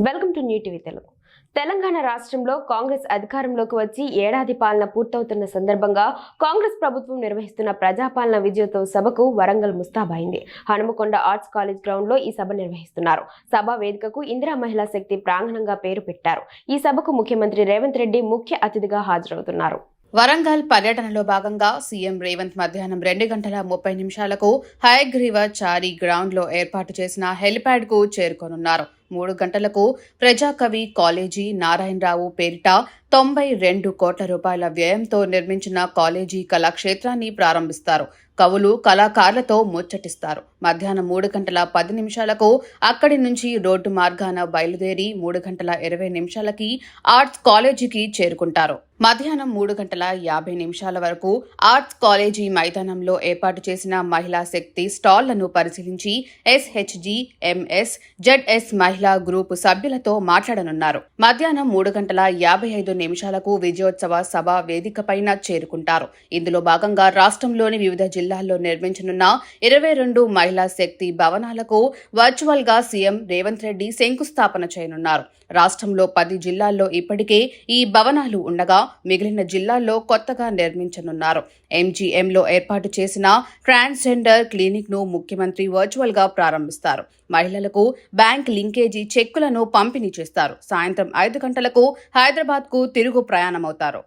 Welcome to new TV Telugu. Telangana రాష్ట్రంలో కాంగ్రెస్ అధికారంలోకి వచ్చి ఏడాది పాలన పూర్తవుతున్న సందర్భంగా కాంగ్రెస్ ప్రభుత్వం నిర్వహిస్తున్న ప్రజాపాలన విజయోత్సవ సభకు వరంగల్ ముస్తాబైంది. హనుమకొండ ఆర్ట్స్ కాలేజ్ గ్రౌండ్ లో ఈ సభ నిర్వహిస్తున్నారు. సభ వేదికకు ఇందిరా మహిళా శక్తి ప్రాంగణంగా పేరు పెట్టారు. ఈ సభకు ముఖ్యమంత్రి రేవంత్ రెడ్డి ముఖ్య అతిథిగా హాజరవుతున్నారు. వరంగల్ పర్యటనలో భాగంగా సీఎం రేవంత్ మధ్యాహ్నం 2:30 హయగ్రీవ చారి గ్రౌండ్ లో ఏర్పాటు చేసిన హెలిప్యాడ్ కు చేరుకోనున్నారు. 3 గంటలకు ప్రజాకవి కాలేజీ నారాయణరావు పేరిట 92 కోట్ల రూపాయల వ్యయంతో నిర్మించిన కాలేజీ కళాక్షేత్రాన్ని ప్రారంభిస్తారు. కవులు కళాకారులతో ముచ్చటిస్తారు. మధ్యాహ్నం 3:10 అక్కడి నుంచి రోడ్డు మార్గాన బయలుదేరి 3:20 ఆర్ట్స్ కాలేజీకి చేరుకుంటారు. మధ్యాహ్నం 3:50 వరకు ఆర్ట్స్ కాలేజీ మైదానంలో ఏర్పాటు చేసిన మహిళా శక్తి స్టాళ్లను పరిశీలించి ఎస్హెచ్జి, ఎంఎస్, జెడ్ఎస్ మహిళా గ్రూపు సభ్యులతో మాట్లాడనున్నారు. మధ్యాహ్నం 3:55 విజయోత్సవ సభ వేదిక పైన చేరుకుంటారు. ఇందులో భాగంగా రాష్ట్రంలోని వివిధ జిల్లాల్లో నిర్మించనున్న 22 మహిళా శక్తి భవనాలకు వర్చువల్ గా సీఎం రేవంత్ రెడ్డి శంకుస్థాపన చేయనున్నారు. రాష్ట్రంలో 10 జిల్లాల్లో ఇప్పటికే ఈ భవనాలు ఉండగా మిగిలిన జిల్లాల్లో కొత్తగా నిర్మించనున్నారు. ఎంజీఎంలో ఏర్పాటు చేసిన ట్రాన్స్జెండర్ క్లినిక్ ను ముఖ్యమంత్రి వర్చువల్ గా ప్రారంభిస్తారు. మహిళలకు బ్యాంక్ లింకేజీ చెక్కులను పంపిణీ చేస్తారు. సాయంత్రం 5 గంటలకు హైదరాబాద్ కు తిరుగు ప్రయాణమవుతారు.